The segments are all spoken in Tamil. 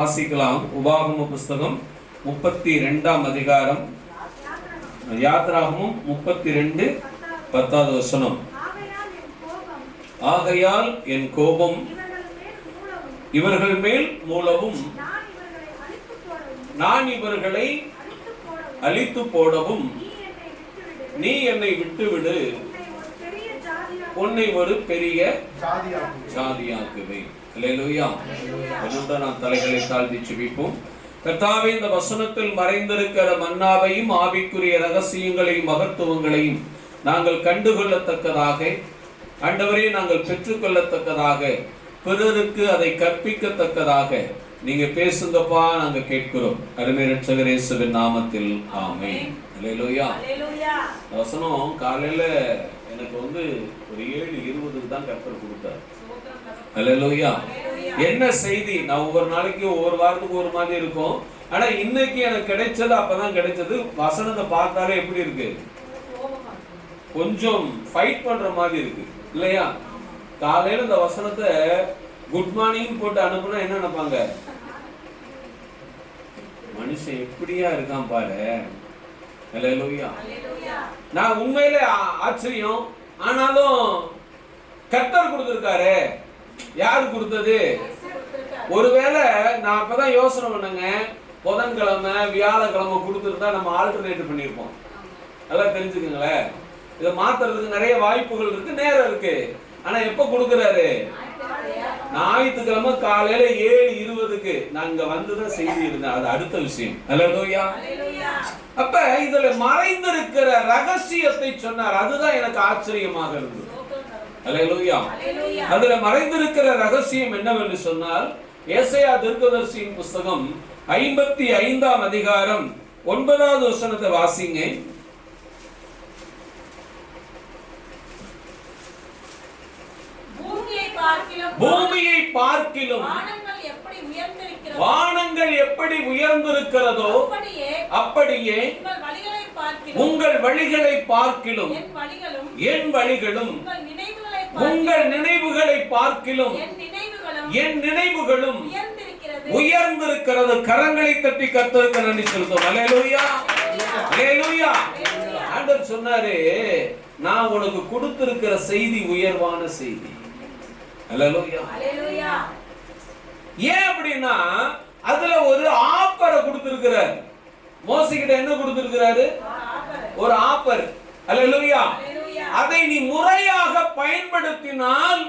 வாசிக்கலாம். உபாகம புஸ்தகம் 32ஆம் அதிகாரம், யாத்ராகமம் 32:10 வசனம். ஆகையால் என் கோபம் இவர்கள் மேல் மூளவும் நான் இவர்களை அழித்து போடவும் நீ என்னை விட்டுவிடு, உன்னை ஒரு பெரிய ஜாதியாக்குவேன். அல்லேலூயா. நாம் தலைகளை தாழ்த்தி ஜெபிப்போம். கர்த்தாவே, இந்த வசனத்தில் மறைந்திருக்கிற மன்னாவையும் ஆவிக்குரிய ரகசியங்களையும் மகத்துவங்களையும் நாங்கள் கண்டுகொள்ளத்தக்கதாக, ஆண்டவரே, நாங்கள் பெற்றுக்கொள்ளத்தக்கதாக, பிறருக்கு அதை கற்பிக்கத்தக்கதாக நீங்க பேசுங்கப்பா, நாங்க கேட்கிறோம். அருமை இரட்சகர் இயேசுவின் நாமத்தில் ஆமென். அல்லேலூயா. வசனம் காலையில எனக்கு ஒரு 7:20 தான் கர்த்தர் கொடுத்தார். அல்லேலூயா. என்ன செய்தி? நான் ஒவ்வொரு நாளைக்கு ஒவ்வொரு வாரத்துக்கு ஒரு மாதிரி இருக்கும். ஆனா இன்னைக்கு எனக்கு கிடைச்சது அப்பதான் கிடைச்சது. வசனத்தை பார்த்தாலே எப்படி இருக்கு? கொஞ்சம் ஃபைட் பண்ற மாதிரி இருக்கு இல்லையா? காலையில இந்த வசனத்தை குட் மார்னிங் போட்டு அனுப்புனா என்ன நினைப்பாங்க? மனுஷன் எப்படியா இருக்கான் பாரு. அல்லேலூயா. நான் உண்மையிலே ஆச்சரியம். ஆனாலும் கர்த்தர் கொடுத்திருக்காரு. யாரு கொடுத்தது? ஒருவேளை நான் அப்பதான் யோசனை பண்ணுங்க, புதன்கிழமை வியாழக்கிழமை கொடுத்துருந்தா நம்ம ஆல்டர்னேட் பண்ணிருப்போம். எல்லாம் தெரிஞ்சுக்கங்களேன். இதை மாத்துறதுக்கு நிறைய வாய்ப்புகள் இருக்கு, நேரம் இருக்கு. ஆனா எப்ப கொடுக்கறாரு? ஞாயிற்றுக்கிழமை காலையில 7:20 நான் இங்க வந்துதான் செய்தி இருந்தேன். அது அடுத்த விஷயம். அல்லேலூயா. அப்ப இதுல மறைந்திருக்கிற ரகசியத்தை சொன்னார். அதுதான் எனக்கு ஆச்சரியமாக இருந்தது. அல்லேலூயா. அதுல மறைந்திருக்கிற ரகசியம் என்னவென்று சொன்னால், ஏசாயா தீர்க்கதரிசியின் புஸ்தகம் 55ஆம் அதிகாரம் 9வது வசனத்தை வாசிங்க. பூமியை பார்க்கிலும் வானங்கள் எப்படி உயர்ந்திருக்கிறதோ அப்படியே உங்கள் வழிகளை பார்க்கிலும் என் வழிகளும், உங்கள் நினைவுகளை பார்க்கிலும் என் நினைவுகளும் உயர்ந்திருக்கிறது. கரங்களை தட்டி கர்த்தருக்கு நன்றி செலுத்தும். அல்லேலூயா. அல்லேலூயா. ஆண்டவர் சொன்னாரு, நான் உனக்கு கொடுத்திருக்கிற செய்தி உயர்வான செய்தி. அல்லேலூயா. ஏன் அப்படின்னா அதுல ஒரு ஆப்பரை கொடுத்திருக்கிறார். மோசேகிட்ட என்ன கொடுத்திருக்கிறாரு? ஒரு ஆப்பர். அல்லேலூயா. அதை நீ முறையாக பயன்படுத்தினால்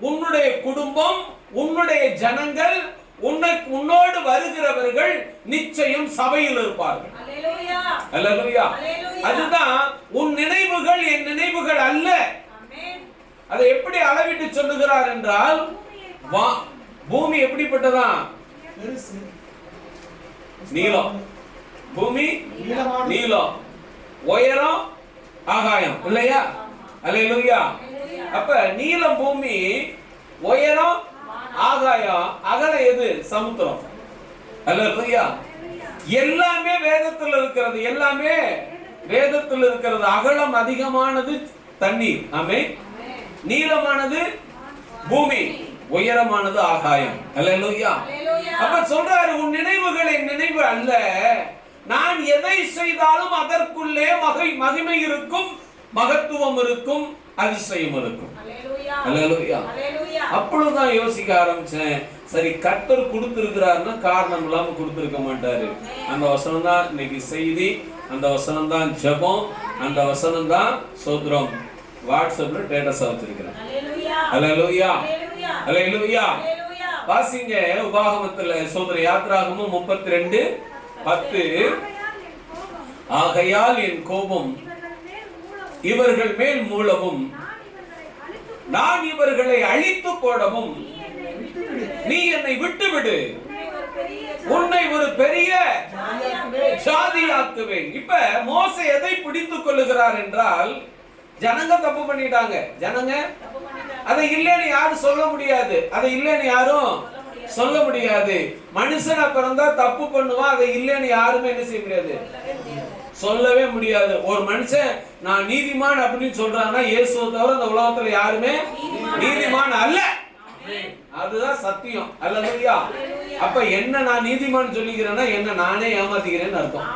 உன்னுடைய குடும்பம், உன்னுடைய ஜனங்கள், உன்னோடு வருகிறவர்கள் நிச்சயம் சபையில் இருப்பார்கள். அல்லேலூயா. அதுதான் உன் நினைவுகள் என் நினைவுகள் அல்ல. அதை எப்படி அளவிட்டு சொல்லுகிறார் என்றால், பூமி எப்படிப்பட்டதா? நீளம். பூமி நீளம், உயரம் ஆகாயம் இல்லையா? அல்லேலூயா. அப்ப நீளம் பூமி, உயரம் ஆகாயம், அகலம் எது? சமுத்திரம். அல்லேலூயா. எல்லாமே வேதத்தில் இருக்கிறது. எல்லாமே வேதத்தில் இருக்கிறது. அகலம் அதிகமானது தண்ணீர். ஆமென். நீளமானது பூமி, உயரமானது ஆகாயம். அல்லேலூயா. அப்ப சொல்றாரு, உன் நினைவுகள் என் நினைவு அல்ல. நான் எதை செய்தாலும் அதற்குள்ளே மகிமை இருக்கும், மகத்துவம் இருக்கும், அதிசயம் இருக்கும். அல்லேலூயா. அப்பொழுதுதான் யோசிக்க ஆரம்பிச்சேன், சரி, கர்த்தர் கொடுத்திருக்கிறாருன்னா காரணம் இல்லாம கொடுத்திருக்க மாட்டாரு. அந்த வசனம் தான் இன்னைக்கு செய்தி. அந்த வசனம் தான் ஜெபம். அந்த வசனம் தான் சோத்ரம். வாட்ஸ்அப்ல ஸ்டேட்டஸா வச்சிருக்கிறேன். அல்லேலூயா. அல்லேலூயா. வாசிங்க உபாகமத்துல சோதர யாத்ராகமம் 32:10. ஆகையால் என் கோபம் இவர்கள் மேல் மூளவும் நான் இவர்களை அழித்து போடவும் நீ என்னை விட்டுவிடு, உன்னை ஒரு பெரிய ஜாதியாக்குவேன். இப்ப மோசே எதை பிடித்துக் கொள்ளுகிறார் என்றால், ஜனங்க தப்பு பண்ணிட்டாங்க. ஜனங்க அதை இல்லைன்னு யாரும் சொல்ல முடியாது. அதை இல்லைன்னு யாரும் சொல்ல முடியாது. மனுஷனா பிறந்தா தப்பு பண்ணுவான். அதை இல்லைன்னு யாருமே என்ன செய்ய முடியாது, சொல்லவே முடியாது. ஒரு மனுஷன் நான் நீதிமான் அப்படின்னு சொல்றான்னா இயேசுவை தவிர இந்த உலகத்துல யாருமே நீதிமான் அல்ல. அதுதான் சத்தியம். அல்லேலூயா. அப்ப என்ன நான் நீதிமான் சொல்லிக்கிறேன்னா என்ன நானே ஏமாத்திக்கிறேன்னு அர்த்தம்.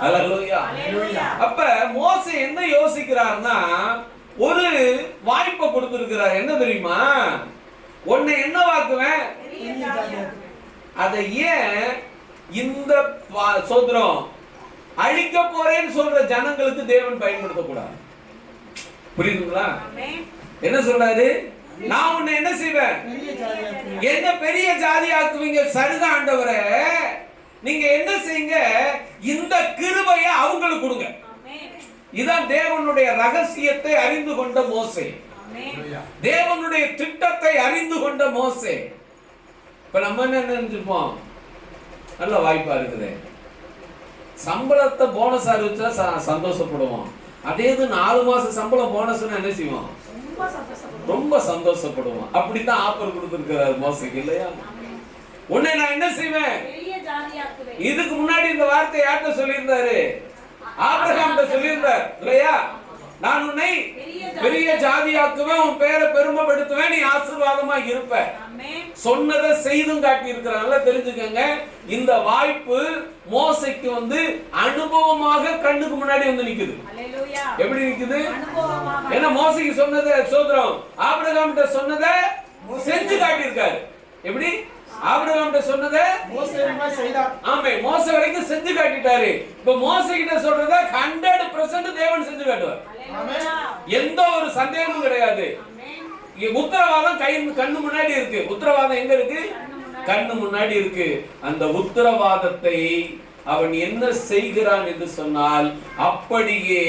அல்லேலூயா. அப்ப மோசே என்ன யோசிக்கிறார்னா ஒரு வாய்ப்பை கொடுத்திருக்கிறார். என்ன தெரியுமா? உன்னை என்ன வாக்குவேன், அதை ஏன் இந்த சோதரம் அழிக்க போறேன்னு சொல்ற ஜனங்களுக்கு தேவன் பயன்படுத்தக்கூடாது? புரியுதுங்களா? என்ன சொல்றாரு? நான் உன்னை என்ன செய்வேன், என்ன பெரிய ஜாதி ஆக்குவீங்க. சரிதான் ஆண்டவரே, நீங்க என்ன செய்யுங்க, இந்த கிருபையை அவங்களுக்கு கொடுங்க. இதான் தேவனுடைய ரகசியத்தை அறிந்து கொண்ட மோசே, தேவனுடைய திட்டத்தை அறிந்து கொண்ட மோசே. இப்ப நம்ம என்ன நினைச்சிருப்போம், நல்ல வாய்ப்பா இருக்குது, சம்பளத்தை போனஸ் அறிவிச்சா சந்தோஷப்படுவோம். அதே இது 4 மாசம் சம்பளம் போனஸ் என்ன செய்வோம், ரொம்ப சந்தோஷப்படுவோம். அப்படித்தான் ஆஃபர் கொடுத்திருக்கிறார் மோசேக்கு, இல்லையா? உன்னை நான் என்ன செய்வேன், இதுக்கு முன்னாடி இந்த வார்த்தை யார்கிட்ட சொல்லியிருந்தாரு, ஆபிரகாம் சொல்லியிருந்தார் இல்லையா? நான் உன்னை பெரிய ஜாதியாக்குவேன், உன் பேரை பெருமைப்படுத்துவேன், நீ ஆசீர்வாதமா இருப்ப. சொன்னதை செய்தும் காட்டி இருக்கிறாங்க. தெரிஞ்சுக்கங்க, இந்த வாய்ப்பு மோசைக்கு அனுபவமாக கண்ணுக்கு முன்னாடி நிக்குது. எப்படி நிக்குது? ஏன்னா மோசைக்கு சொன்னதை சோதரம் ஆபிரகாம் சொன்னதை செஞ்சு காட்டி இருக்காரு. எப்படி? ஆபிரகாம் சொன்னதை மோசே வரைக்கும் செஞ்சு காட்டிட்டாரு. இப்ப மோசே கிட்ட சொல்றத 100% தேவன் செஞ்சு காட்டுவார். எந்த ஒரு சந்தேகமும் கிடையாது. உத்தரவாதம் கண்ணு முன்னாடி இருக்கு. உத்தரவாதம் எங்க இருக்கு? கண்ணு முன்னாடி இருக்கு. அந்த உத்தரவாதத்தை அவன் என்ன செய்கிறான் என்று சொன்னால், அப்படியே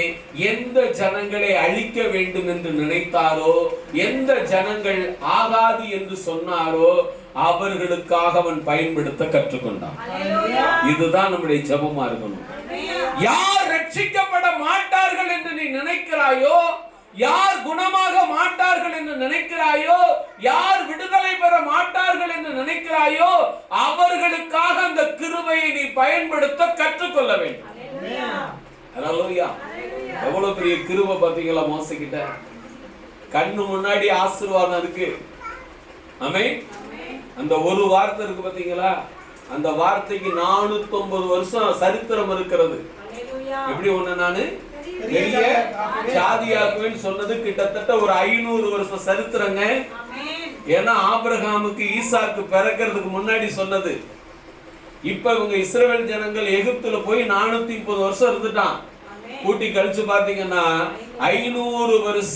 எந்த ஜனங்களை அழிக்க வேண்டும் என்று நினைத்தாரோ, எந்த ஜனங்கள் ஆகாது என்று சொன்னாரோ அவர்களுக்காக அவன் பயன்படுத்த கற்றுக்கொண்டான். இதுதான் நம்முடைய ஜெபமா இருக்கணும். யார் ரட்சிக்கப்பட மாட்டார்கள் என்று நீ நினைக்கிறாயோ, யார் குணமாக மாட்டார்கள் என்று நினைக்கிறாயோ, யார் விடுதலை பெற மாட்டார்கள் என்று நினைக்கிறாயோ அவர்களுக்காக அந்த கிருபையை நீ பயன்படுத்த கற்றுக்கொள்ள வேண்டும். அல்லேலூயா. எவ்வளவு பெரிய கிருபை பாத்தீங்களா மோசே கிட்ட? கண்ணு முன்னாடி ஆசீர்வாதம் இருக்கு. ஆமென். அந்த ஒரு வார்த்தை இருக்கு பாத்தீங்களா, அந்த வார்த்தைக்கு 450 வருஷம் சரித்திரம் இருக்கிறது. எப்படி ஒண்ணு நானு பெரிய ஜாதியாக்குவேன்னு சொன்னது கிட்டத்தட்ட ஒரு 500 வருஷம் சரித்திரங்க. ஏன்னா ஆபிரகாமுக்கு ஈசாக்கு பிறக்கிறதுக்கு முன்னாடி சொன்னது. இப்ப இவங்க இஸ்ரவேல் ஜனங்கள் எகிப்துல போய் 430 வருஷம் இருந்துட்டான். கூட்டி கழிச்சு பாத்தீங்கன்னா 500 வருஷ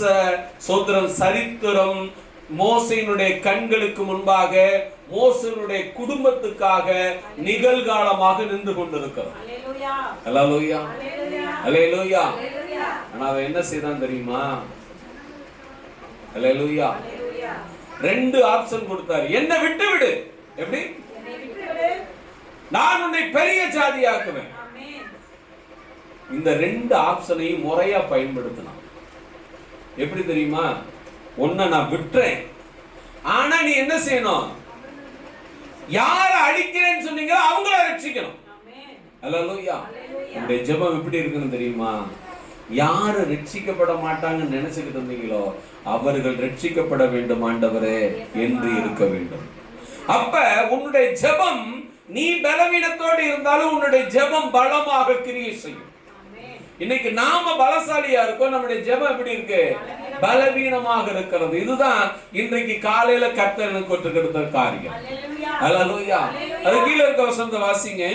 சோதரம் சரித்திரம் மோசேயினுடைய கண்களுக்கு முன்பாக மோசேயினுடைய குடும்பத்துக்காக நிகழ்காலமாக நின்று கொண்டிருக்கிறோம். அல்லேலூயா. அல்லேலூயா. ஆனா அவன் என்ன செய்தான் தெரியுமா? அல்லேலூயா. 2 ஆப்ஷன் கொடுத்தாரு. என்ன விட்டு விடு. எப்படி? நான் உன்னை பெரிய ஜாதியாக்குவேன். இந்த 2 ஆப்ஷனையும் முறையா பயன்படுத்தினான். எப்படி தெரியுமா? ஒன்ன நான் விட்டுறேன், ஆனா நீ என்ன செய்யணும், யார அடிக்கிறேன்னு சொன்னீங்க அவங்கள ரட்சிக்கணும். அல்லேலூயா. இந்த ஜெபம் எப்படி இருக்குன்னு தெரியுமா? யாரு ரட்சிக்கப்பட மாட்டாங்கன்னு நினைச்சுக்கிட்டு இருந்தீங்களோ அவர்கள் ரட்சிக்கப்பட வேண்டும் ஆண்டவரே என்று இருக்க வேண்டும். அப்ப உன்னுடைய ஜெபம், நீ பலவீனத்தோடு இருந்தாலும் உன்னுடைய ஜெபம் பலமாக கிரியை செய்யும். இன்னைக்கு நாம பலசாலியா இருக்கோம், நம்முடைய ஜெபம் எப்படி இருக்கு? பலவீனமாக இருக்கிறது. இதுதான் இன்றைக்கு காலையில கர்த்தர் எனக்கு கொண்டு கொடுத்த காரியம். அல்லேலூயா. அது கீழ இருக்க வசனத்தை வாசிங்க.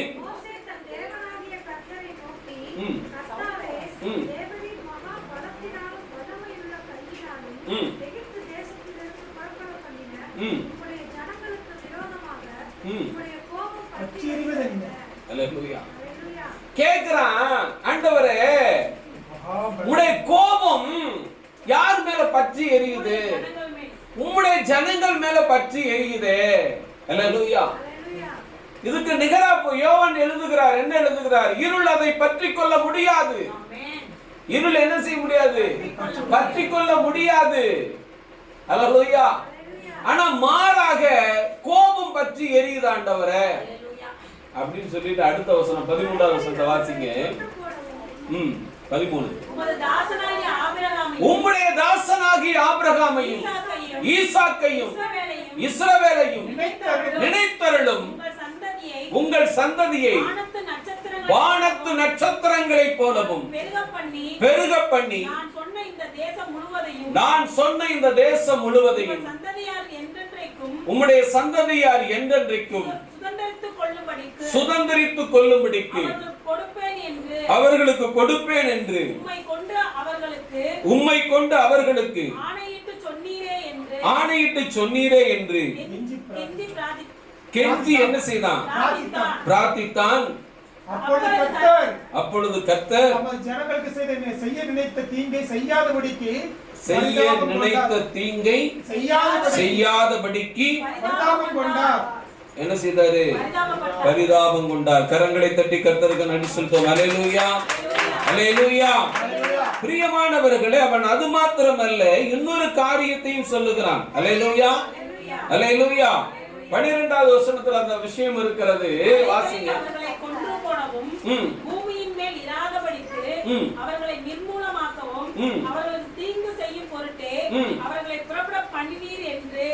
கேக்குறான், ஆண்டவரே உம்முடைய கோபம் யார் மேல பற்றி எரியுது? உம்முடைய ஜனங்கள் மேல பற்றி எரியுது. அல்லேலூயா. இதுக்கு நிகரா யோவான் எழுதுகிறார். என்ன எழுதுகிறார்? இருள் அதை பற்றி கொள்ள முடியாது. இருள் என்ன செய்ய முடியாது? பற்றி கொள்ள முடியாது. அல்லேலூயா. ஆனா மாறாக கோபம் பற்றி எரியுது ஆண்டவரே அப்படின்னு சொல்லிட்டு அடுத்த வசனம் 13வது வசனத்தை வாசிங்க. 13. உம்முடைய தாசனாகிய ஆபிரகாமையும் ஈசாக்கையும் இஸ்ரவேலையும் நினைத்தருளும் உங்கள் சந்ததியை வானத்து நட்சத்திரங்களைப் போலவும் பெருக பண்ணி நான் சொன்ன இந்த தேசம் முழுவதையும் உம்முடைய சந்ததியார் என்றென்றைக்கும் சுதந்தரித்துக் கொள்ளும்படிக்கு அவர்களுக்கு கொடுப்பேன் என்று உம்மை கொண்டு அவர்களுக்கு ஆணையிட்டு சொன்னீரே என்று கெஞ்சி என்ன செய்தான்? பிரார்த்தித்தான். அப்பொழுது கர்த்தர் ஜனங்களுக்கு செய்ய நினைத்த தீங்கை செய்யாதபடிக்கு என்ன செய்தாரு? பரிதாபம் கொண்டார். கரங்களை தட்டி கர்த்தருக்கு நன்றி செலுத்துவோம். அல்லேலூயா, அல்லேலூயா. பிரியமானவர்களே, அவன் அது மாத்திரமல்ல, இன்னொரு காரியத்தையும் சொல்லுகிறான். அல்லேலூயா, அல்லேலூயா. 12வது வசனத்துல அந்த விஷயம் இருக்கிறது. வாசிங்க. பூமியின் மேல் இராதபடிக்கு அவர்களை நிர்மூலமாக்கவும் அவர்களுக்கு தீங்கு செய்யும் பொருட்டே அவர்களை புறப்பட பண்ணுவீர் என்று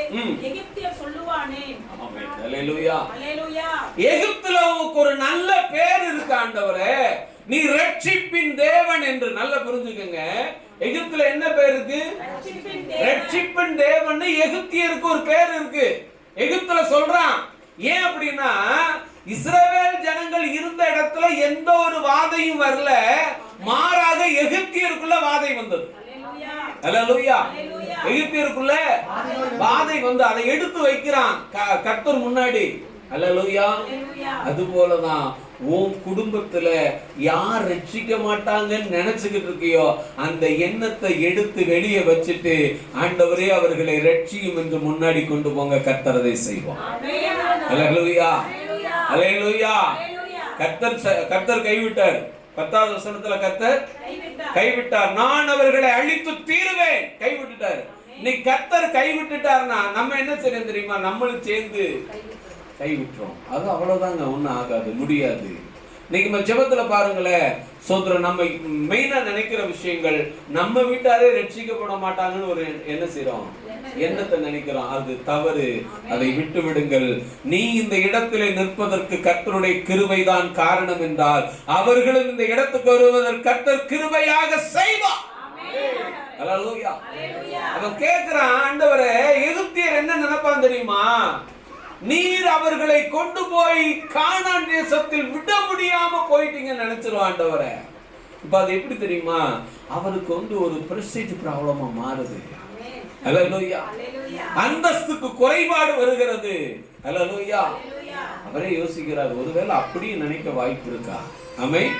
எகிப்தியர் சொல்லுவானே. ஆமென். அல்லேலூயா, அல்லேலூயா. எகிப்துல ஒரு நல்ல பேர் இருக்கு ஆண்டவரே. நீ ரட்சிப்பின் தேவன் என்று நல்லா புரிஞ்சுக்கங்க. எகிப்துல என்ன பேர் இருக்கு? ரட்சிப்பின் தேவன். எகிப்தியருக்கு ஒரு பேர் இருக்கு. எகிப்துல சொல்றான். ஏன் அப்படின்னா, இஸ்ரவேல் ஜனங்கள் இருந்த இடத்துல எந்த ஒரு வாதையும் வரல, மாறாக எகிப்தியருக்குள்ள வாதை வந்தது. அல்லேலூயா. எகிப்தியருக்குள்ள வாதை வந்து அதை எடுத்து வைக்கிறான் கர்த்தர் முன்னாடி. அல்லேலூயா. அது போலதான் உன் குடும்பத்துல யார் ரட்சிக்க மாட்டாங்கன்னு நினைச்சுக்கிட்டு இருக்கியோ, அந்த எண்ணத்தை எடுத்து வெளியே வச்சுட்டு, ஆண்டவரே அவர்களை ரட்சியும் என்று முன்னாடி கொண்டு போங்க. கர்த்தர் அதை செய்வார். அல்லேலூயா, அல்லேலூயா. கர்த்தர் கைவிட்டார். 10வது வசனத்துல கர்த்தர் கைவிட்டார். நான் அவர்களை அழித்து தீருவேன். கைவிட்டுட்டார். நீ கர்த்தர் கைவிட்டுட்டார்னா நம்ம என்ன செய்யணும் தெரியுமா? நம்மளும் சேர்ந்து கைவிட்டுறோம். அது அவ்வளவுதாங்க, ஒன்னும் ஆகாது, முடியாது. இன்னைக்கு நம்ம ஜெபத்துல பாருங்களேன், சோதரன் நம்ம மெயினா நினைக்கிற விஷயங்கள், நம்ம வீட்டாரே ரட்சிக்கப்பட மாட்டாங்கன்னு ஒரு என்ன செய்யறோம்? எண்ணத்தை நினைக்கிறோம். அது தவறு. அதை விட்டு விடுங்கள். நீ இந்த இடத்திலே நிற்பதற்கு கர்த்தருடைய கிருபைதான் காரணம் என்றால், அவர்களும் இந்த இடத்துக்கு வருவதற்கு கர்த்தர் கிருபையாக செய்வார். அல்லேலூயா. அவன் கேட்கிறான், ஆண்டவரே எகிப்தியர் என்ன நினைப்பான் தெரியுமா? நீர் அவர்களை கொண்டு போய் கானான் தேசத்தில் விட முடியாம போயிட்டீங்கன்னு நினைச்சிருவான் ஆண்டவரே. இப்ப அது எப்படி தெரியுமா? அவருக்கு வந்து ஒரு பிரஸ்டீஜ் ப்ராப்ளமா மாறுது. அல்லேலூயா. அந்தஸ்துக்கு குறைபாடு வருகிறது. அல்லேலூயா. அவரே யோசிக்கிறார், ஒருவேளை அப்படியே நினைக்க வாய்ப்பு இருக்கா? ஆமென்.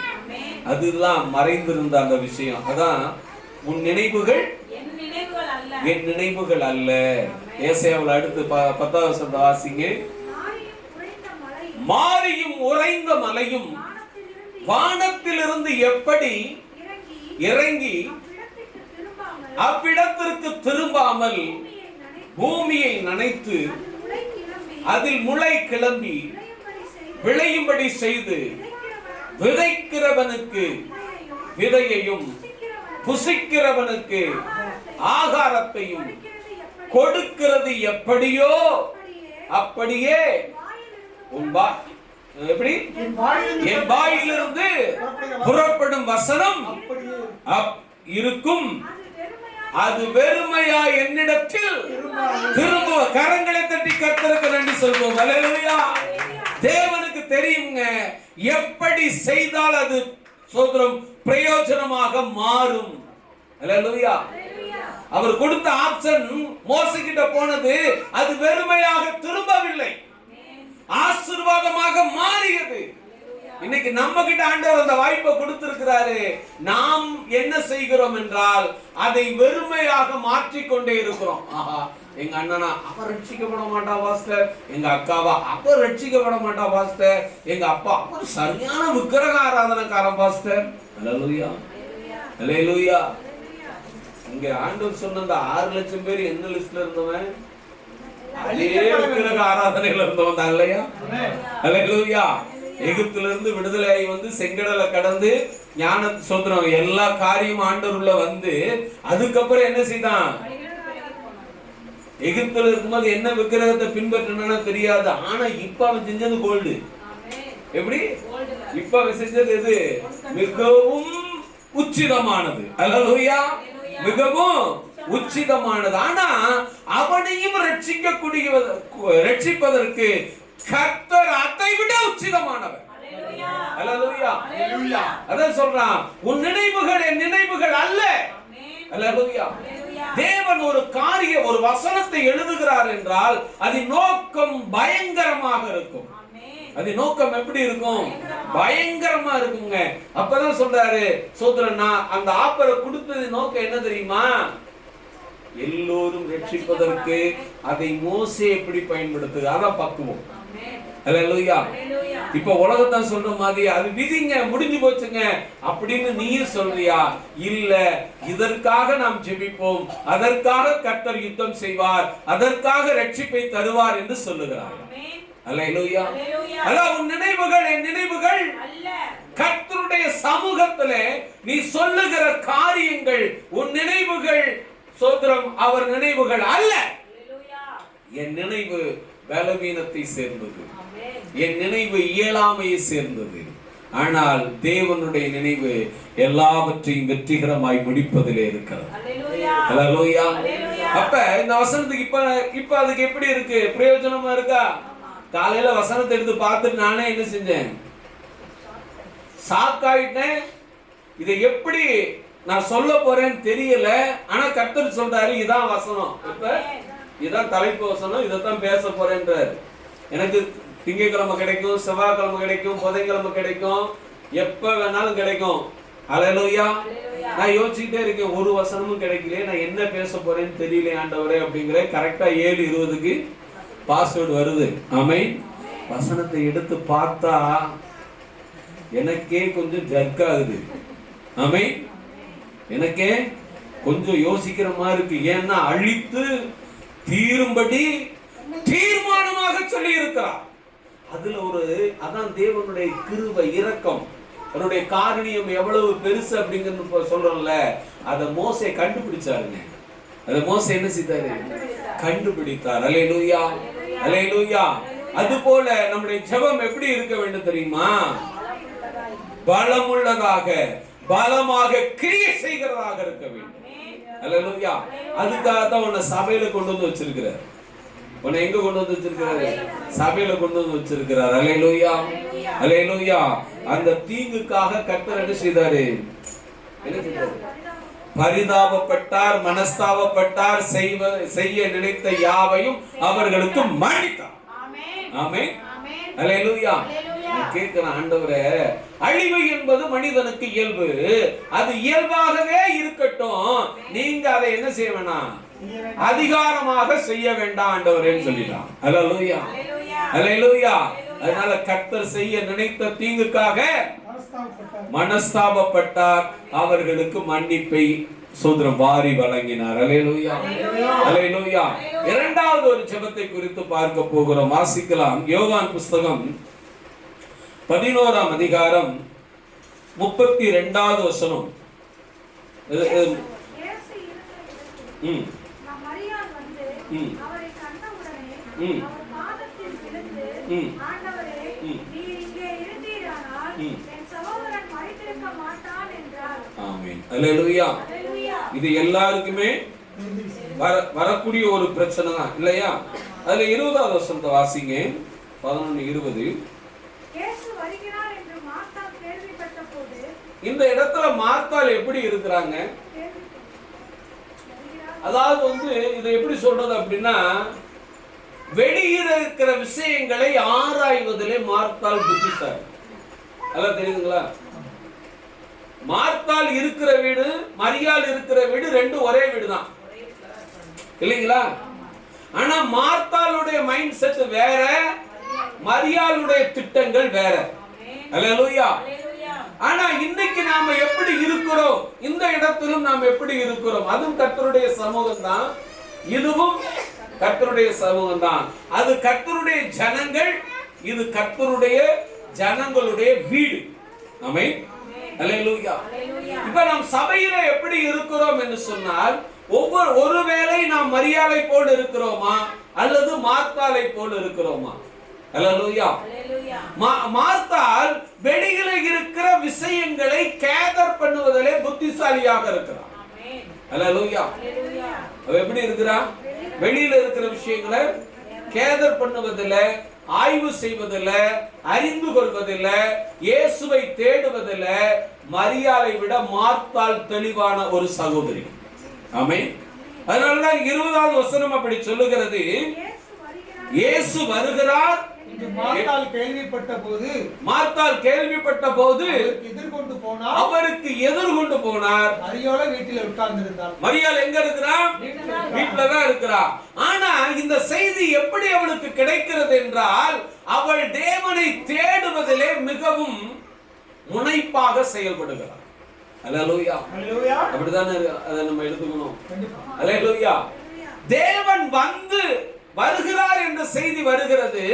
அதுதான் மறைந்திருந்த அந்த விஷயம். அதான் உன் நினைவுகள் என் நினைவுகள் அல்ல. ஏசாயாவில் அடுத்து 10வது வசனத்தை வாசிங்க. மாரியும் உறைந்த மலையும் வானத்திலிருந்து எப்படி இறங்கி அவ்விடத்திற்கு திரும்பாமல் பூமியை நனைத்து அதில் முளை கிளம்பி விளையும்படி செய்து விதைக்கிறவனுக்கு விதையையும் புசிக்கிறவனுக்கு ஆகாரத்தையும் கொடுக்கிறது எப்படியோ அப்படியே எப்படி என் வாயிலிருந்து புறப்படும் வசனம் இருக்கும். அது வெறுமையா என்னிடத்தில் திரும்ப. கரங்களை தட்டி கர்த்தருக்கு நன்றி சொல்வோம். அல்லேலூயா. தேவனுக்கு தெரியுங்க, எப்படி செய்தால் அது சோதரம் பிரயோஜனமாக மாறும். அல்லேலூயா. அவர் கொடுத்த ஆப்ஷன் மோசகிட்ட போனது, அது வெறுமையாக திரும்பவில்லை, ஆசீர்வாதமாக மாறியது. இன்னைக்கு நம்ம கிட்ட ஆண்டவர் அந்த வாய்ப்பை கொடுத்திருக்கிறாரு. நாம் என்ன செய்கிறோம் என்றால், அதை வெறுமையாக மாற்றிக்கொண்டே இருக்கிறோம். ஆஹா, எங்க அண்ணனா அவர் ரட்சிக்கப்பட மாட்டா பாஸ்டர், எங்க அக்காவா அவர் ரட்சிக்கப்பட மாட்டா பாஸ்டர், எங்க அப்பா அவர் சரியான விக்கிரக ஆராதனைக்காரன் பாஸ்டர். அல்லேலூயா, அல்லேலூயா. இங்க ஆண்டவர் சொன்ன அந்த 6 லட்சம் பேர் என்ன லிஸ்ட்ல இருந்தவன்? அதே விக்கிரக ஆராதனையில இருந்தவன் தான் இல்லையா? அல்லேலூயா. எகிப்துல இருந்து விடுதலையாகி வந்து செங்கடலை கடந்து ஞான சோதரம் எல்லா காரியமும் ஆண்டவருள்ள வந்து, அதுக்கப்புறம் என்ன செய்தான்? எகிப்துல இருக்கும்போது என்ன விக்கிரகத்தை பின்பற்றினா தெரியாது. ஆனா இப்ப அவன் செஞ்சது கோல்டு. எப்படி? இப்ப அவன் செஞ்சது எது? மிகவும் உச்சிதமானது. அல்லேலூயா. மிகவும் உச்சிதமானது. ஆனா அவனையும் ரட்சிப்பதற்கு கர்த்தர் அதை விட உச்சிதமானவர். அல்லேலூயா. அதான் சொல்றான், உன் நினைவுகள் என் நினைவுகள் அல்ல. அல்லேலூயா. தேவன் ஒரு ஒரு வசனத்தை எழுதுகிறார் என்றால் அதன் நோக்கம் பயங்கரமாக இருக்கும். அது நோக்கம் எப்படி இருக்கும்? பயங்கரமா இருக்குங்க. அப்பதான் சொல்றாரு சோதரனா, அந்த ஆப்பரை கொடுத்தது நோக்கம் என்ன தெரியுமா? எல்லோரும் ரட்சிப்பதற்கு அதை மோசே எப்படி பயன்படுத்துது, அதான் பக்குவம். அல்லேலூயா. இப்ப உலகத்தான் சொல்ற மாதிரி அது விதிங்க, முடிஞ்சு போச்சுங்க அப்படின்னு நீயும் சொல்றியா? இல்ல, இதற்காக நாம் ஜெபிப்போம், அதற்காக கர்த்தர் யுத்தம் செய்வார், அதற்காக ரட்சிப்பை தருவார் என்று சொல்லுகிறார். அல்லேலூயா. அதான் உன் நினைவுகள் என் நினைவுகள் அல்ல. கர்த்தருடைய சமூகத்திலே நீ சொல்லுகிற காரியங்கள் உன் நினைவுகள். சோதரம், அவர் நினைவுகள் அல்ல. என் நினைவு பலவீனத்தை சேர்ந்தது, என் நினைவு இயலாமையை சேர்ந்தது. ஆனால் தேவனுடைய நினைவு எல்லாவற்றையும் வெற்றிகரமாய் முடிப்பதிலே இருக்கிறது. அல்லேலூயா. அப்ப இந்த வசனத்துக்கு இப்ப அதுக்கு எப்படி இருக்கு? பிரயோஜனமா இருக்கா? காலையில வசனத்தை எடுத்து பார்த்துட்டு நானே என்ன செஞ்சேன்? சாக்காயிட்டேன். இதை எப்படி நான் சொல்ல போறேன்னு தெரியல. ஆனா கர்த்தர் சொல்றாரு, இதான் வசனம், இப்ப இதான் தலைப்பு வசனம், இதைத்தான் பேச போறேன்றாரு. எனக்கு திங்கட்கிழமை கிடைக்கும், செவ்வாய்க்கிழமை கிடைக்கும், புதன்கிழமை கிடைக்கும், எப்ப வேணாலும் கிடைக்கும். அல்லேலூயா. நான் யோசிச்சுட்டே இருக்கேன், ஒரு வசனமும் கிடைக்கல, நான் என்ன பேச போறேன்னு தெரியல ஆண்டவரே அப்படிங்கிற. கரெக்டா 7:20க்கு பாஸ்வேர்டு வருது. ஆமென். வசனத்தை எடுத்து பார்த்தா எனக்கே கொஞ்சம் ஜர்க் ஆகுது. ஆமென். எனக்கே கொஞ்சம் யோசிக்கிற மாதிரி இருக்கு. ஏன்னா அழித்து தீரும்படி தீர்மானமாக சொல்லி இருக்கிறார். அதுல அதான் தேவனுடைய கிருபை, இரக்கம், அவருடைய காரணியம் எவ்வளவு பெருசு அப்படிங்கிறது சொல்றோம்ல. அத மோசே கண்டுபிடிச்சாருங்க. அத மோசே என்ன செய்தாரு? கண்டுபிடித்தார். அல்லேலூயா. அல்லேலூயா. அது போல நம்முடைய ஜெபம் எப்படி இருக்க வேண்டும் தெரியுமா? பலமுள்ளதாக, பலமாக கிரியை செய்கிறதாக இருக்க வேண்டும். அல்லேலூயா. அதுக்காக தான் உன்னை சபையில கொண்டு வந்து வச்சிருக்கிறார். உன்னை எங்க கொண்டு வந்து வச்சிருக்கிறாரு? சபையில கொண்டு வந்து வச்சிருக்கிறார். அல்லேலூயா. அல்லேலூயா. அந்த தீங்குக்காக கர்த்தர் என்ன செய்தாரு? என்ன செய்தாரு? பரிதாபப்பட்டார், மனஸ்தாபப்பட்டார், செய்ய நினைத்த யாவையும் அவர்களுக்கு மன்னித்தார். ஆமென். அல்லேலூயா. கேட்கிறேன், ஆண்டவரே, அழிவு என்பது மனிதனுக்கு இயல்பு, அது இயல்பாகவே இருக்கட்டும், நீங்க அதை என்ன செய்ய வேண்டாம், அதிகாரமாக செய்ய வேண்டாம் ஆண்டவரேன்னு சொல்லிட்டான். அல்லேலூயா. அல்லேலூயா. அதனால கர்த்தர் செய்ய நினைத்த தீங்குக்காக மனஸ்தாபப்பட்டார், அவர்களுக்கு மன்னிப்பை சோதரம் வாரி வழங்கினார். அல்லேலூயா. அல்லேலூயா. இரண்டாவது ஒரு ஜெபத்தை குறித்து பார்க்க போகிறோம். வாசிக்கலாம். யோவான் புஸ்தகம் 11ஆம் அதிகாரம் 32வது வசனம். இது எல்லாருக்குமே வரக்கூடிய ஒரு பிரச்சனை தான் இல்லையா? அதுல 20வது வசனத்தை வாசிங்க. 11:20. இந்த இடத்துல மார்த்தாள் எப்படி இருக்கிறாங்க? அதாவது இதை எப்படி சொல்றது அப்படின்னா, வெளியில இருக்கிற விஷயங்களை ஆராய்வதிலே மார்த்தாள் புத்திசாலி. அதெல்லாம் தெரியுதுங்களா? மார்த்தாள் இருக்கிற வீடு, மரியாள் இருக்கிற வீடு ரெண்டும் ஒரே வீடு தான் இல்லைங்களா? ஆனா மார்த்தாளுடைய மைண்ட் செட் வேற, மரியாளுடைய திட்டங்கள் வேற. அல்லேலூயா. ஆனா இன்னைக்கு நாம எப்படி இருக்கிறோம், இந்த இடத்திலும் நாம் எப்படி இருக்கிறோம், அதுவும் கர்த்தருடைய சமூகம் தான், இதுவும் கர்த்தருடைய சமூகம் தான். அது கர்த்தருடைய ஜனங்கள், இது கர்த்தருடைய ஜனங்களுடைய வீடு. ஆமென். அல்லேலூயா. இப்ப நாம் சபையில எப்படி இருக்கிறோம் என்று சொன்னால், ஒருவேளை நாம் மரியாதை போல் இருக்கிறோமா அல்லது மார்த்தாளை போல் இருக்கிறோமா? அல்லேலூயா. மார்த்தாள் வெளியில இருக்கிற விஷயங்களை கேதர் பண்ணுவதிலே புத்திசாலியாக இருக்கிறார். அல்லேலூயா. அவ எப்படி இருக்கிறா? வெளியில இருக்கிற விஷயங்களை கேதர் பண்ணுவதில்ல, ஆய்வு செய்வதில்ல, அறிந்து கொள்வதில்ல, இயேசுவை தேடுவதில்ல. மரியாதை விட மார்த்தாள் தெளிவான ஒரு சகோதரி. ஆமென். அதனாலதான் 20வது வசனம் அப்படி சொல்லுகிறது, இயேசு வருகிறார். மார்த்தாள் கேள்விப்பட்ட போது அவருக்கு எதிர்கொண்டு போனார். மரியாள் வீட்டில் உட்கார்ந்திருந்தாள். மரியாள் எங்க இருக்கிறா? வீட்டில தான் இருக்கிறா. ஆனா இந்த செய்தி எப்படி அவளுக்கு கிடைக்கிறது என்றால், அவள் தேவனை தேடுவதிலே மிகவும் முனைப்பாக செயல்படுகிறார். அல்லேலூயா. அப்படிதானே அதை நம்ம எடுத்துக்கணும். அல்லேலூயா. தேவன் வருகிறார் என்ற செய்தி வருகிறது.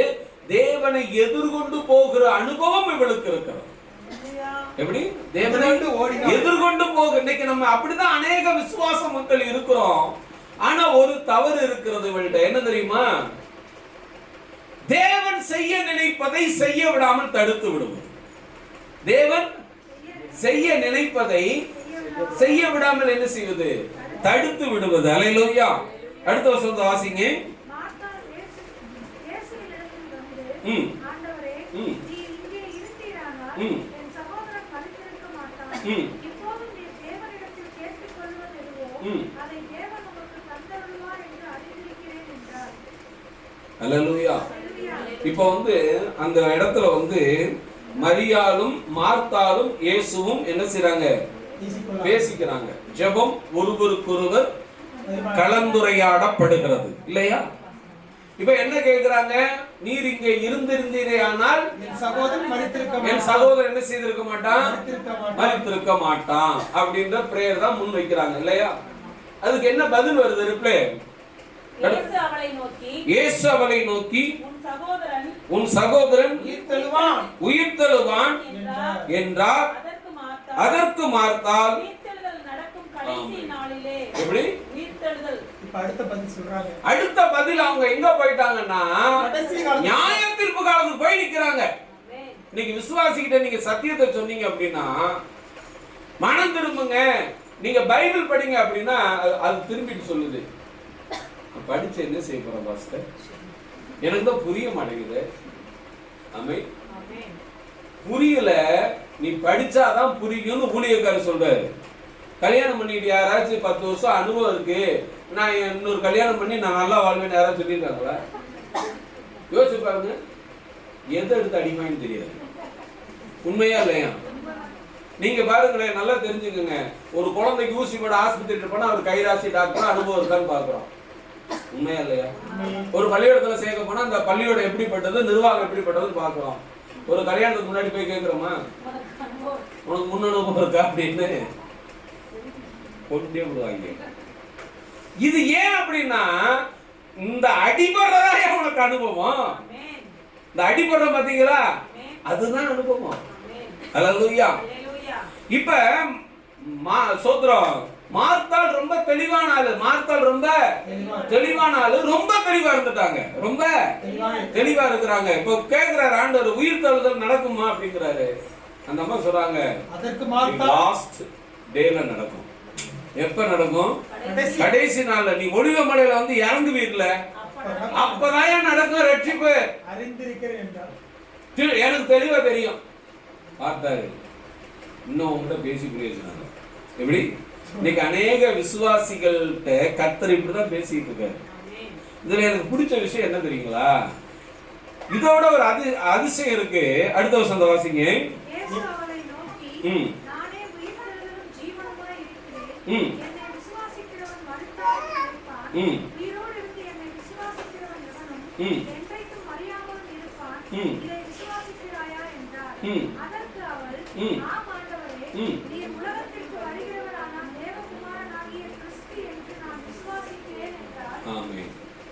தேவனை எதிர்கொண்டு போகிற அனுபவம் இவளுக்கு இருக்கிறது. எப்படி தேவனை எதிர்கொண்டு போக, இன்னைக்கு நம்ம அப்படிதான் அநேக விசுவாச மக்கள் இருக்கிறோம். ஆனா ஒரு தவறு இருக்கிறது இவள்கிட்ட. என்ன தெரியுமா? தேவன் செய்ய நினைப்பதை செய்ய விடாமல் தடுத்து விடுவது. தேவன் செய்ய நினைப்பதை செய்ய விடாமல் என்ன செய்வது? தடுத்து விடுவது. அல்லேலூயா. அடுத்த வசனத்தை வாசிங்க. அல்லேலூயா. இப்போ அந்த இடத்துல மரியாளும் மார்த்தாளும் இயேசுவும் என்ன செய்றாங்க? பேசிக்கிறாங்க. ஜெபம் ஒருவருக்கொருவர் கலந்துரையாடப்படுகிறது இல்லையா? இப்ப என்ன கேக்குறாங்க? நீர் இங்கே இருந்திருந்தீரே ஆனால் என் சகோதரன் என்ன செய்திருக்க மாட்டான்? மரித்திருக்க மாட்டான் அப்படின்ற பிரேயர் தான் முன் வைக்கிறாங்க இல்லையா? அதுக்கு என்ன பதில் வருது? ரிப்ளை. இயேசு அவளை நோக்கி உன் சகோதரன் உயிர்த்தெழுவான் என்றார். அதற்கு மார்த்தாள் எப்படி? அடுத்த பதில் அவங்க எங்க போயிட்டாங்கன்னா நியாய தீர்ப்பு காலத்துக்கு போய் நிக்கிறாங்க. இன்னைக்கு விசுவாசிக்கிட்ட நீங்க சத்தியத்தை சொன்னீங்க அப்படின்னா, மனம் திரும்புங்க, நீங்க பைபிள் படிங்க அப்படின்னா அது திரும்பிட்டு சொல்லுது. படிச்சு என்ன செய்ய போற பாஸ்டர்? எனக்கு தான் புரிய மாட்டேங்குது. ஆமென். புரியல. நீ படிச்சாதான் புரியும்னு ஊழியக்காரர் சொல்றாரு. கல்யாணம் பண்ணிட்டு யாராச்சும் 10 வருஷம் அனுபவம் இருக்கு, நான் இன்னொரு கல்யாணம் பண்ணி நான் நல்லா வாழ்வேன்னு யாராவது சொல்லியிருக்காங்களா? யோசிச்சு பாருங்க. எதை எடுத்து அடிமைன்னு தெரியாது. உண்மையா இல்லையா? நீங்க பாருங்களேன், நல்லா தெரிஞ்சுக்கோங்க. ஒரு குழந்தைக்கு ஊசி போட ஆஸ்பத்திரிட்டு போனா அவர் கைராசி டாக்டர் அனுபவம் இருக்கான்னு பாக்குறோம். உண்மையா இல்லையா? ஒரு பள்ளியோடத்துல சேர்க்க போனா அந்த பள்ளியோட எப்படிப்பட்டது, நிர்வாகம் எப்படிப்பட்டதுன்னு பாக்குறோம். ஒரு கல்யாணத்துக்கு முன்னாடி போய் கேட்கிறோமா, உனக்கு முன் அனுபவம் இருக்கா அப்படின்னு கொண்டே விடுவாங்க. இது ஏன் அப்படின்னா, இந்த அடிபடுறதா உனக்கு அனுபவம். இந்த அடிபடுற பாத்தீங்களா, அதுதான் அனுபவம். அல்லேலூயா. இப்ப சோத்ரம் மார்த்தாள் ரொம்ப தெளிவான ஆளு. மார்த்தாள் ரொம்ப தெளிவான ஆளு. ரொம்ப தெளிவா இருந்துட்டாங்க. ரொம்ப தெளிவா இருக்கிறாங்க. இப்ப கேக்குறாரு ஆண்டவர், உயிர் தழுதல் நடக்குமா அப்படிங்கிறாரு. அந்த அம்மா சொல்றாங்க, லாஸ்ட் டேல நடக்கும். எப்ப நடக்கும்? கடைசி நாள்ல. நீ ஒளிவ மலையில இறங்குவீர்ல, அப்பதான் நடக்கும் ரட்சிப்பு. எனக்கு தெளிவா தெரியும். பார்த்தாரு. இன்னும் உங்ககிட்ட பேசி புரியுது. எப்படி இன்னைக்கு அநேக விசுவாசிகள்கிட்ட கர்த்தர் இப்படிதான் பேசிட்டு இருக்காரு. இதுல எனக்கு பிடிச்ச விஷயம் என்ன தெரியுங்களா? இதோட ஒரு அதிசயம் இருக்கு. அடுத்த வருஷம் அந்த வாசிங்க.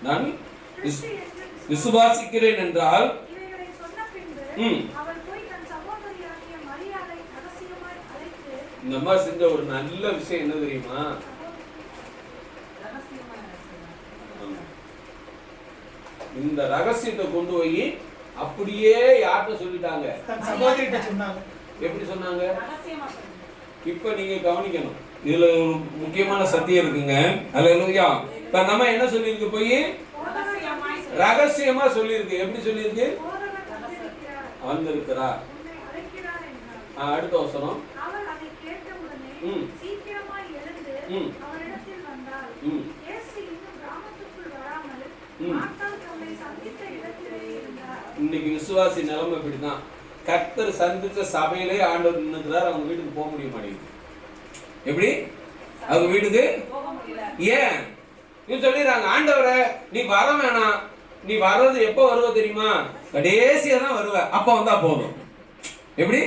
நான் விசுவாசிக்கிறேன் என்றால் இந்த மாதிரி செஞ்ச ஒரு நல்ல விஷயம் என்ன தெரியுமா? இந்த ரகசியத்தை கொண்டு போய் அப்படியே யார்கிட்ட சொல்லிட்டாங்க? தன் சகோதரிட்ட சொன்னாங்க. எப்படி சொன்னாங்க? இப்ப நீங்க கவனிக்கணும், இதுல ஒரு முக்கியமான சத்தியம் இருக்குங்க. அல்லேலூயா. இப்ப நம்ம என்ன சொல்லிருக்கு? போய் ரகசியமா சொல்லிருக்கு. எப்படி சொல்லிருக்கு? வந்திருக்கிறார். அடுத்த வசனம். இன்னைக்கு விசுவாசி நிலைமை இப்படிதான். கர்த்தர் சந்திச்ச சபையிலே ஆண்டவர் நின்னுக்கிறார், அவங்க வீட்டுக்கு போக முடிய மாட்டேங்குது. எப்படி? அவங்க வீட்டுக்கு ஏன் நீ சொல்லிடுறாங்க, ஆண்டவரே நீ வர வேணாம், நீ வர்றது எப்ப வருவ தெரியுமா? கடைசியா தான் வருவ, அப்ப வந்தா போதும். எப்படி?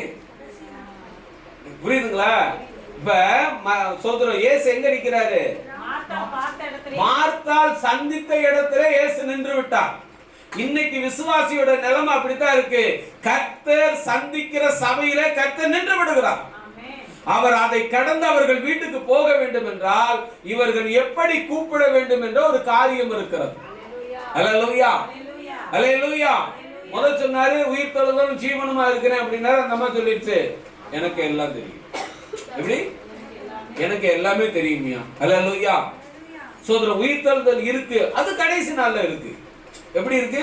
புரியுதுங்களா? இப்ப சோதரம் இயேசு எங்க நிக்கிறாரு? மார்த்தாள் சந்தித்த இடத்துல இயேசு நின்று விட்டார். இன்னைக்கு விசுவாசியோட நிலைமை அப்படித்தான் இருக்கு. கர்த்தர் சந்திக்கிற சபையில கர்த்தர் நின்று விடுகிறார். அவர் அதை கடந்து அவர்கள் வீட்டுக்கு போக வேண்டும் என்றால் இவர்கள் எப்படி கூப்பிட வேண்டும் என்ற ஒரு காரியம் இருக்கிறது. அல்லேலூயா, அல்லேலூயா. முதல் சொன்னாரு உயிர் தொழுதலும் ஜீவனுமா இருக்கிறேன் அப்படின்னாரு. அந்த அம்மா சொல்லிடுச்சு, எனக்கு எல்லாம் தெரியும். எப்படி? எனக்கு எல்லாமே தெரியுமியா. அல்லேலூயா. சோதரன் உயிர் தொழுதல் இருக்கு, அது கடைசி நாள்ல இருக்கு. எப்படி இருக்கு?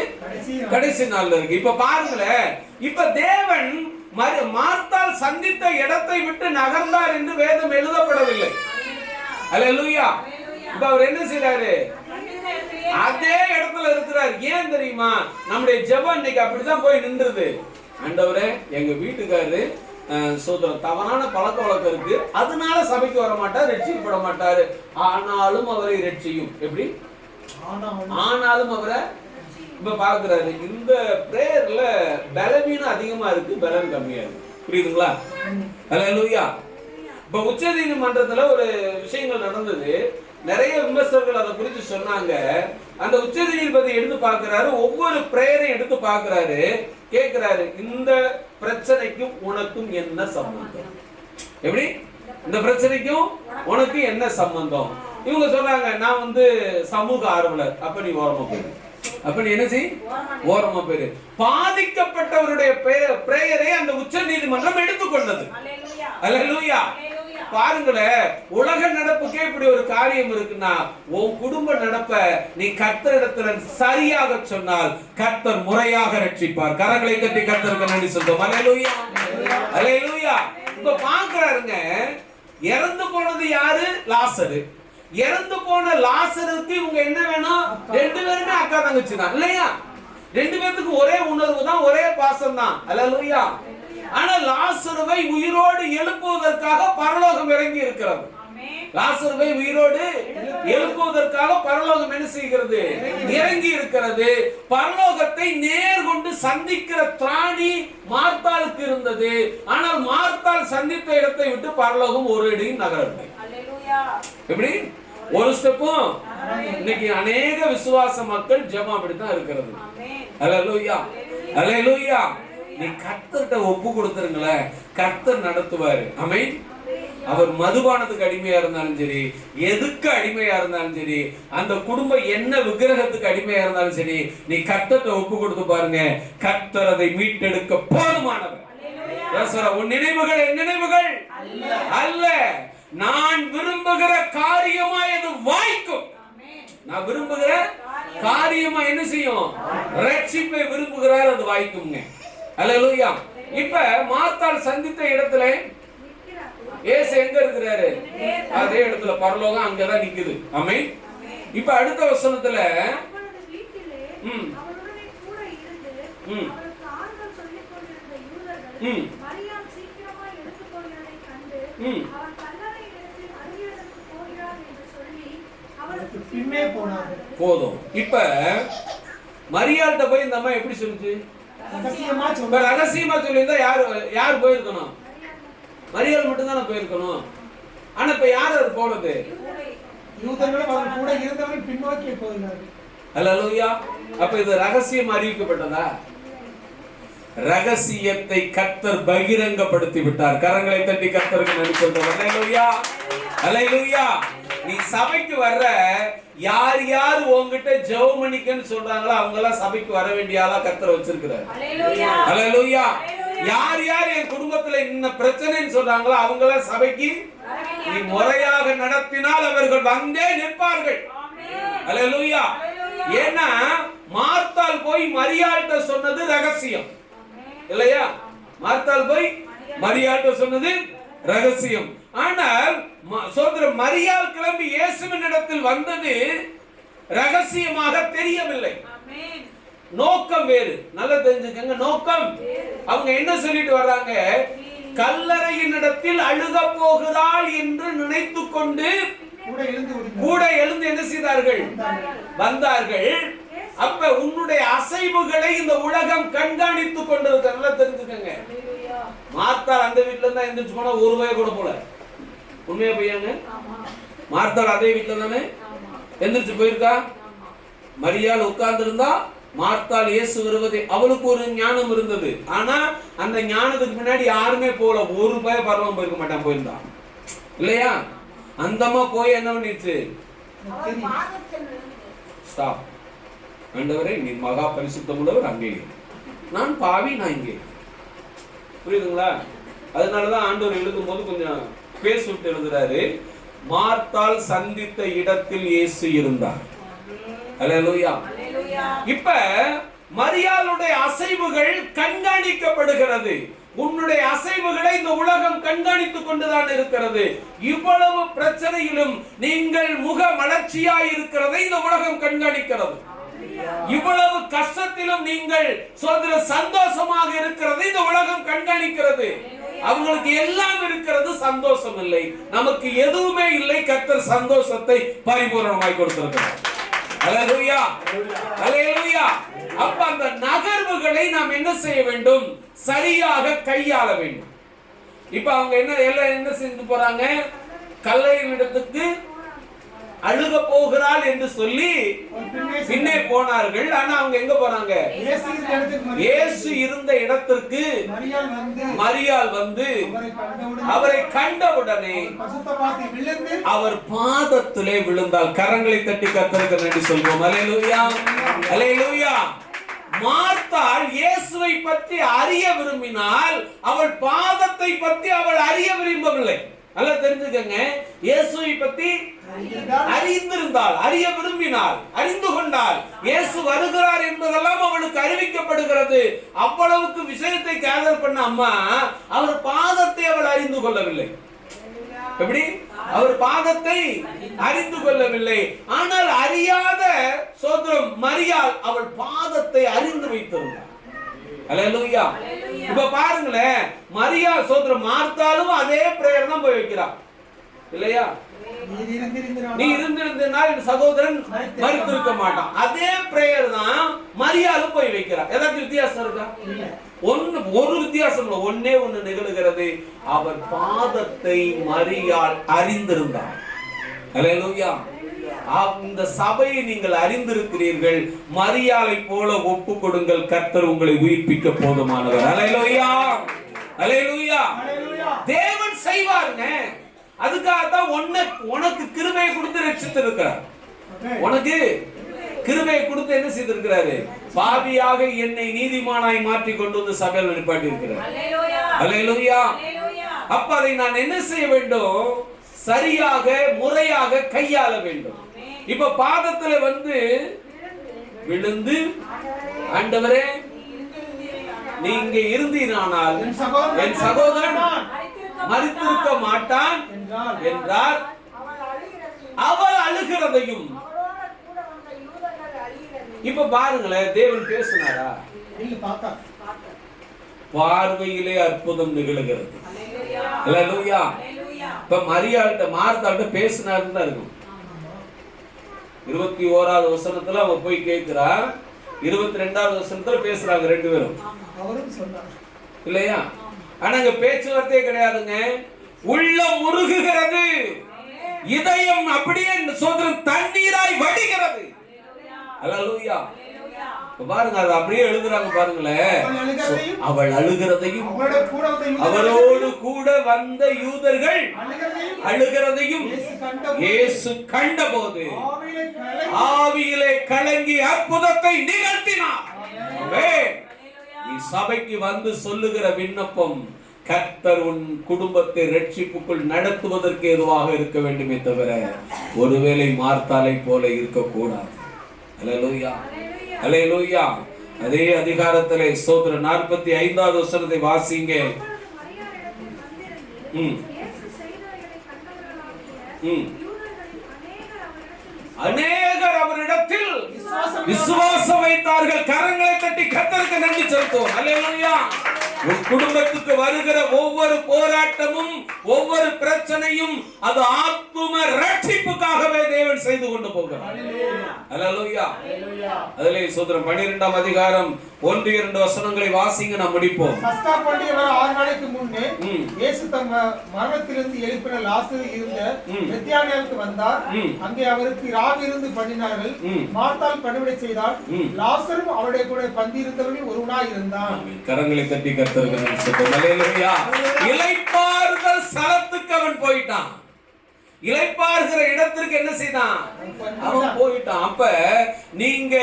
கடைசி நாள்ல இருக்கு. இப்ப பாருங்களேன், இப்ப தேவன் மார்த்தாள் சந்தித்த இடத்தை விட்டு நகர்ந்தார் என்று வேதம் எழுதப்படவில்லை. அல்லேலூயா. இப்ப அவர் என்ன செய்றாரு? அதே இடத்துல இருக்கிறார். ஏன் தெரியுமா? நம்முடைய ஜெபம் இன்னைக்கு அப்படிதான் போய் நின்றுது. ஆண்டவரே எங்க வீட்டுக்காரரு சோதரன் தவறான பழக்க வழக்கம் இருக்கு, அதனால சபைக்கு வர மாட்டார், ரட்சிக்கப்பட மாட்டாரு. ஆனாலும் அவரை ரட்சியும். எப்படி? ஆனாலும் அவரை இப்ப பாக்குறாரு. இந்த பிரேயர்ல பலவீனம் அதிகமா இருக்கு, பலன் கம்மியா இருக்கு. புரியுதுங்களா? அல்லேலூயா. இப்ப உச்ச நீதிமன்றத்துல ஒரு விஷயங்கள் நடந்தது. நிறைய விமர்சகர்கள் அதை குறித்து சொன்னாங்க. அந்த உச்ச நீதிபதி எடுத்து பாக்குறாரு, ஒவ்வொரு பிரேயரையும் எடுத்து பாக்குறாரு, கேட்கிறாரு, இந்த பிரச்சனைக்கும் உனக்கும் என்ன சம்பந்தம்? எப்படி? இந்த பிரச்சனைக்கும் உனக்கு என்ன சம்பந்தம்? இவங்க சொல்றாங்க, நான் சமூக ஆர்வலர். அப்ப நீ ஓரமா போயிரு. அப்ப நீ என்ன செய்? ஓரமா போயிரு. பாதிக்கப்பட்டவருடைய பிரேயரை அந்த உச்ச நீதிமன்றம் எடுத்துக்கொண்டது. அல்லேலூயா. பாருங்களேன், உலக நடப்புக்கே இப்படி ஒரு காரியம் இருக்குன்னா உன் குடும்ப நடப்ப நீ கர்த்தரிடத்துல சரியாக சொன்னால் கர்த்தர் முறையாக ரட்சிப்பார். கரங்களை கட்டி கர்த்தருக்கு நன்றி சொல்றோம். அல்லேலூயா, அல்லேலூயா. இப்ப பாக்குறாருங்க, இறந்து போனது யாரு? லாசரு. இறந்து போன லாசருக்கு இவங்க என்ன வேணும்? ரெண்டு பேருமே அக்கா தங்கச்சி தான் இல்லையா? ரெண்டு பேருக்கு ஒரே உணர்வு தான், ஒரே பாசம் தான். அல்லேலூயா. ஆனா லாசருவை உயிரோடு எழுப்புவதற்காக பரலோகம் இறங்கி இருக்கிறது. லாசருவை உயிரோடு எழுப்புவதற்காக பரலோகம் என்ன செய்கிறது? இறங்கி இருக்கிறது. பரலோகத்தை நேர்கொண்டு சந்திக்கிற திராணி மார்த்தாளுக்கு இருந்தது. ஆனால் மார்த்தாள் சந்தித்த இடத்தை விட்டு பரலோகம் ஒரு இடையும் நகரவில்லை. எப்படி? ஒரு ஸ்டெப்பும். இன்னைக்கு அநேக விசுவாச மக்கள் ஜெபம் அப்படித்தான் இருக்கிறது. அல்லேலூயா, அல்லேலூயா. நீ கர்த்தர்கிட்ட ஒப்பு கொடுத்துருங்களேன், கர்த்தர் நடத்துவாரு. ஆமென். அவர் மதுபானத்துக்கு அடிமையா இருந்தாலும் சரி, எதுக்கு அடிமையா இருந்தாலும் சரி, அந்த குடும்பம் என்ன விக்கிரகத்துக்கு அடிமையா இருந்தாலும் சரி, நீ கர்த்தர்கிட்ட ஒப்பு கொடுத்து பாருங்க, கர்த்தர் அதை மீட்டெடுக்க போதுமானவர். உன் நினைவுகள் என் நினைவுகள் அல்ல, நான் விரும்புகிற காரியமா இது வாய்க்கும். நான் விரும்புகிற காரியமா என்ன செய்யும்? ரட்சிப்பை விரும்புகிறார், அது வாய்க்குங்க. அல்லேலூயா. இப்ப மார்த்தாள் சந்தித்த இடத்துல இயேசு எங்க இருக்கிறாரு? அதே இடத்துல பரலோகம் அங்கதான் நிக்குது. ஆமென். இப்ப அடுத்த வசனத்துல போதும். இப்ப மரியாள்கிட்ட போய் இந்த அம்மா எப்படி சொல்லுச்சு? ரகசியமா சொல்லியிருந்தா யார் போயிருக்கணும்? மரியாள் மட்டும் தானே போயிருக்கணும். ஆனா இப்ப யார் அது போனது? அல்லேலூயா. அப்ப இது ரகசியம் அறிவிக்கப்பட்டதா? ரகசியத்தை கர்த்தர் பகிரங்கப்படுத்தி விட்டார். கரங்களை தட்டி கர்த்தருக்கு நன்றி சொல்றோம். அல்லேலூயா, அல்லேலூயா. நீ சபைக்கு வர்ற யார் யார் உன்கிட்ட ஜெபம் பண்ணிக்கன்னு சொல்றாங்களோ அவங்க எல்லாம் சபைக்கு வர வேண்டிய ஆளா கர்த்தர் வச்சிருக்கிறார். அல்லேலூயா. யார் யார் என் குடும்பத்துல இந்த பிரச்சனைன்னு சொல்றாங்களோ அவங்க எல்லாம் சபைக்கு நீ முறையாக நடத்தினால் அவர்கள் வந்தே நிற்பார்கள். அல்லேலூயா. ஏன்னா மார்த்தாள் போய் மரியாள்கிட்ட சொன்னது ரகசியம் இல்லையா? மார்த்தாள் போய் மரியாள்கிட்ட சொன்னது ரகசியம். ஆனால் சோதர மரியாள் கிளம்பி இயேசுவின் இடத்தில் வந்தது ரகசியமாக தெரியவில்லை. நோக்கம் வேறு. நல்லா தெரிஞ்சுக்கங்க, நோக்கம். அவங்க என்ன சொல்லிட்டு வர்றாங்க? கல்லறையின் இடத்தில் அழுக போகிறாள் என்று நினைத்து கொண்டு கூட எழுந்து என்ன செய்தார்கள்? வந்தார்கள். அப்ப உன்னுடைய அசைவுகளை இந்த உலகம் கண்காணித்துக் கொண்டிருக்க. நல்லா தெரிஞ்சுக்கங்க. மார்த்தாள் அந்த வீட்டுல இருந்தா எந்திரிச்சு போனா ஒரு ரூபாய் கூட போல. உண்மையா பையங்க? மார்த்தாள் அதே வீட்டுல தானே எந்திரிச்சு போயிருக்கா? மரியாள் உட்கார்ந்து இருந்தா மார்த்தாள் இயேசு வருவதை அவளுக்கு ஒரு ஞானம் இருந்தது. ஆனா அந்த ஞானத்துக்கு முன்னாடி யாருமே போல. ஒரு ரூபாய் பரவாம போயிருக்க மாட்டான். போயிருந்தான் இல்லையா? அந்தமா போய் என்ன பண்ணிடுச்சு? ஸ்டாப். ஆண்டவரே நீ மகா பரிசுத்தம் உள்ளவர், அங்கே நான் பாவி, நான் இங்கே. புரியுதுங்களா? அதனாலதான் ஆண்டவர் எழுதும் போது கொஞ்சம் பேஸ் விட்டு எழுதுறாரு. மார்த்தாள் சந்தித்த இடத்தில் இயேசு இருந்தார். அல்லேலூயா. இப்ப மரியாளுடைய அசைவுகள் கண்காணிக்கப்படுகிறது. உன்னுடைய அசைவுகளை இந்த உலகம் கண்காணித்துக் கொண்டுதான் இருக்கிறது. இவ்வளவு பிரச்சனையிலும் நீங்கள் முக மலர்ச்சியாய் இருக்கிறதை இந்த உலகம் கண்காணிக்கிறது. இவ்வளவு கஷ்டத்திலும் நீங்கள் சந்தோஷமாக இருக்கிறது இந்த உலகம் கண்காணிக்கிறது. அவங்களுக்கு எல்லாம் இருக்கிறது, சந்தோஷம் இல்லை. நமக்கு எதுவுமே இல்லை. கர்த்தர் சந்தோஷத்தை பரிபூரணமாய் கொடுத்திருக்கிறார். அல்லேலூயா, அல்லேலூயா. அப்ப அந்த நகர்வுகளை நாம் என்ன செய்ய வேண்டும்? சரியாக கையாள வேண்டும். இப்ப அவங்க என்ன செஞ்சு போறாங்க? கல்லையின் இடத்துக்கு அழுக போகிறாள் என்று சொல்லி பின்னே போனார்கள். ஆனா அவங்க எங்க போறாங்க? இயேசு இருந்த இடத்திற்கு மரியாள் வந்து அவரை கண்டவுடனே அவர் பாதத்திலே விழுந்தாள். கரங்களை தட்டி கர்த்தருக்கு நன்றி சொல்வோம். அல்லேலூயா, அல்லேலூயா. மார்த்தாள் இயேசுவை பற்றி அறிய விரும்பினால் அவள் பாதத்தை பற்றி அவள் அறிய விரும்பவில்லை. நல்லா தெரிஞ்சுக்கங்க. இயேசுவை பற்றி அறிந்திருந்தால், அறிய விரும்பினாள், அறிந்து கொண்டாள். இயேசு வருகிறார் என்பதெல்லாம் அவளுக்கு அறிவிக்கப்படுகிறது. அவ்வளவுக்கு விஷயத்தை கேதர் பண்ண அம்மா அவர் பாதத்தை அவள் அறிந்து கொள்ளவில்லை. எப்படி? அவர் பாதத்தை அறிந்து கொள்ளவில்லை. ஆனால் அறியாத சோதரம் மரியாள் அவள் பாதத்தை அறிந்து வைத்திருந்தார். அல்லேலூயா. இப்ப பாருங்களேன், மரியாள் சோதரம் மார்த்தாளும் அதே பிரேயர் தான் போய் வைக்கிறார் இல்லையா? நீ இருந்திருந்தால் என் சகோதரன் மரித்திருக்க மாட்டான். அதே பிரேயர் தான் மரியாளும் போய் வைக்கிறார். ஏதாவது வித்தியாசம் இருக்கா? ஒரு வித்தியாசம் இல்லை. ஒன்னே ஒண்ணு நிகழ்கிறது. அவர் பாதத்தை மரியாள் அறிந்திருந்தார். அல்லேலூயா. இந்த சபையை நீங்கள் அறிந்திருக்கிறீர்கள். மரியாளை போல ஒப்பு கொடுங்கள். கர்த்தர் உங்களை உயிர்ப்பிக்க போதுமானவர். அல்லேலூயா, அல்லேலூயா. தேவன் செய்வாருங்க. அதுக்காகத்தான் உனக்கு கிருபையை கொடுத்து ரட்சித்திருக்கிறார். உனக்கு கிருபையை கொடுத்து என்ன செய்திருக்கிறாரு? பாவியாக என்னை நீதிமானாய் மாற்றி கொண்டு வந்து சபையில் நிப்பாட்டி இருக்கிறார். அல்லேலூயா. அப்ப அதை நான் என்ன செய்ய வேண்டும்? சரியாக முறையாக கையாள வேண்டும். இப்ப பாதத்துல வந்து விழுந்து, ஆண்டவரே நீங்க இருந்தீரானால் என் சகோதரன் மரித்திருக்க மாட்டான் என்றார். அவள் அழுகிறதையும் இப்ப பாருங்களேன், தேவன் பேசினாரா? பார்வையிலே அற்புதம் நிகழ்கிறது. அல்லேலூயா. இப்ப மரியாள்கிட்ட மார்த்தாள்கிட்ட பேசினாருன்னு தான் இருக்கும். 21வது வசனத்துல அவ போய் கேட்கிறா. 22வது வசனத்துல பேசுறாங்க ரெண்டு பேரும் இல்லையா? ஆனா இங்க பேச்சுவார்த்தையே கிடையாதுங்க. உள்ளம் உருகுகிறது, இதயம் அப்படியே சோதரன் தண்ணீராய் வடிகிறது. அல்லேலூயா. பாருங்க, அது அப்படியே எழுதுறாங்க பாருங்களேன். அவள் அழுகிறதையும் அவளோடு கூட வந்த யூதர்கள் அழுகிறதையும் இயேசு கண்டபோது ஆவியிலே கலங்கி அற்புதத்தை நிகழ்த்தினார். நீ சபைக்கு வந்து சொல்லுகிற விண்ணப்பம் கர்த்தர் உன் குடும்பத்தை ரட்சிப்புக்குள் நடத்துவதற்கு எதுவாக இருக்க வேண்டுமே தவிர ஒருவேளை மார்த்தாலை போல இருக்கக்கூடாது. அல்லேலூயா, அல்லேலூயா. அதே அதிகாரத்திலே ஸ்தோத்திரம் 45வது வசனத்தை வாசிங்க. அநேகர் அவரிடத்தில் விசுவாசம் வைத்தார்கள். கரங்களை தட்டி கர்த்தருக்கு நன்றி செலுத்துவோம். அல்லேலூயா. உன் குடும்பத்துக்கு வருகிற ஒவ்வொரு போராட்டமும் ஒவ்வொரு பிரச்சனையும் அது ஆத்தும ரட்சிப்புக்காகவே தேவன் செய்து கொண்டு போகிறார். அல்லேலூயா. அதிலே சோதரம் 12ஆம் அதிகாரம் 1-2 வசனங்களை வாசிங்க, நாம் முடிப்போம். பஸ்கா பண்டிகை வர 6 நாளைக்கு முன்னே இயேசு தம் மரணத்திலிருந்து எழுப்பின லாசரு இருந்த பெத்யானியாவுக்கு வந்தார். அங்கே அவருக்கு ராவிருந்து பண்ணினார்கள். மார்த்தாள் பணிவிடை செய்தார். லாசரும் அவருடைய கூட பந்தியிருந்தவர்கள் ஒருவனாய் இருந்தான். கரங்களை தட்டி கர்த்தருக்கு நன்றி சொல்லுங்கள். அல்லேலூயா. இளைப்பாறுதல் ஸ்தலத்துக்கு அவன் போயிட்டான். இளைப்பாறுகிற இடத்திற்கு என்ன செய்தான்? அவன் போயிட்டான். அப்ப நீங்க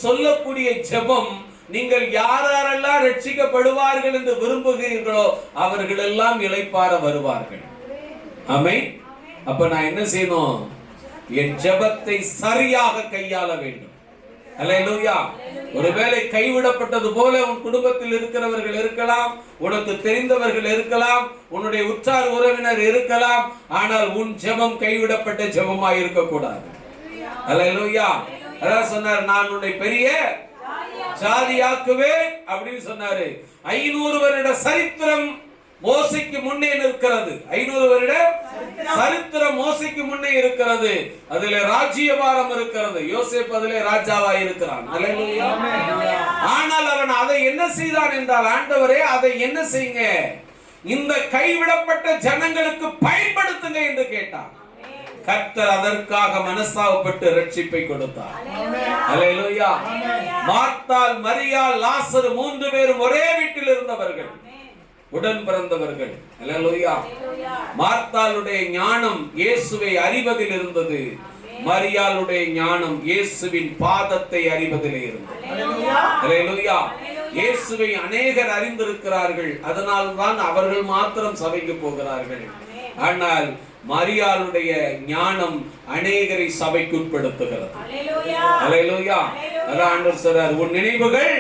சொல்லக்கூடிய ஜெபம், நீங்கள் யாரெல்லாம் ரட்சிக்கப்படுவார்கள் என்று விரும்புகிறீர்களோ அவர்கள் எல்லாம் இளைப்பாற வருவார்கள். ஆமென். அப்ப நான் என்ன செய்யணும்? என் ஜெபத்தை சரியாக கையாள வேண்டும். அல்லேலூயா. ஒருவேளை கைவிடப்பட்டது போல உன் குடும்பத்தில் இருக்கிறவர்கள் இருக்கலாம், உனக்கு தெரிந்தவர்கள் இருக்கலாம், உன்னுடைய உற்றார் உறவினர் இருக்கலாம். ஆனால் உன் ஜெபம் கைவிடப்பட்ட ஜெபமாய் இருக்கக்கூடாது. அல்லேலூயா. அதான் சொன்னார், நான் உன்னை பெரிய ஜாதியாக்குவேன் அப்படின்னு சொன்னாரு. 500 வருட சரித்திரம் மோசைக்கு முன்னே இருக்கிறது. 500 வருட சரித்திரம் மோசைக்கு முன்னே இருக்கிறது. அதிலே ராஜ்யபாரம் இருக்கிறது. யோசேப்பு அதிலே ராஜாவாய் இருக்கிறான். அல்லேலூயா. ஆனால் அவன் அதை என்ன செய்தான் என்றால், ஆண்டவரே அதை என்ன செய்யுங்க, இந்த கைவிடப்பட்ட ஜனங்களுக்கு பயன்படுத்துங்க என்று கேட்டான். கர்த்தர் அதற்காக மனஸ்தாபப்பட்டு ரட்சிப்பை கொடுத்தார். அல்லேலூயா. மார்த்தாள், மரியாள், லாசரு 3 பேரும் ஒரே வீட்டில் இருந்தவர்கள், உடன் பிறந்தவர்கள். அல்லேலூயா. மார்த்தாளுடைய ஞானம் இயேசுவை அறிவதில் இருந்தது. மரியாளுடைய ஞானம் இயேசுவின் பாதத்தை அறிவதில் இருந்தது. அல்லேலூயா. இயேசுவை அநேகர் அறிந்திருக்கிறார்கள். அதனால்தான் அவர்கள் மாத்திரம் சபைக்கு போகிறார்கள். ஆனால் மரியாளுடைய ஞானம் அநேகரை சபைக்கு உட்படுத்துகிறது. அல்லேலூயா. அதான் ஆண்டவர் சொல்றார், உன் நினைவுகள்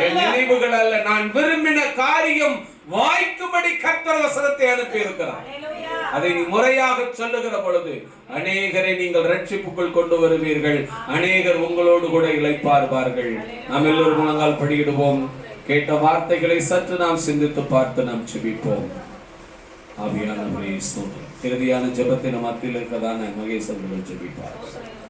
என் நினைவுகள் அல்ல, நான் விரும்பின காரியம் வாய்க்கும்படி கர்த்தர் வசனத்தை அனுப்பி இருக்கிறார். அதை நீ முறையாக சொல்லுகிற பொழுது அநேகரை நீங்கள் ரட்சிப்புக்குள் கொண்டு வருவீர்கள். அநேகர் உங்களோடு கூட இளைப்பாறுவார்கள். நாம் எல்லோரும் முழங்கால் படியிடுவோம். கேட்ட வார்த்தைகளை சற்று நாம் சிந்தித்து பார்த்து நாம் ஜெபிப்போம். ஆவியானவரே ஸ்தோத்திரம். இறுதியான ஜெபத்தை நம் மத்தியில் இருக்கிறதான மகேஷ் அவர்கள் ஜெபிப்பார்.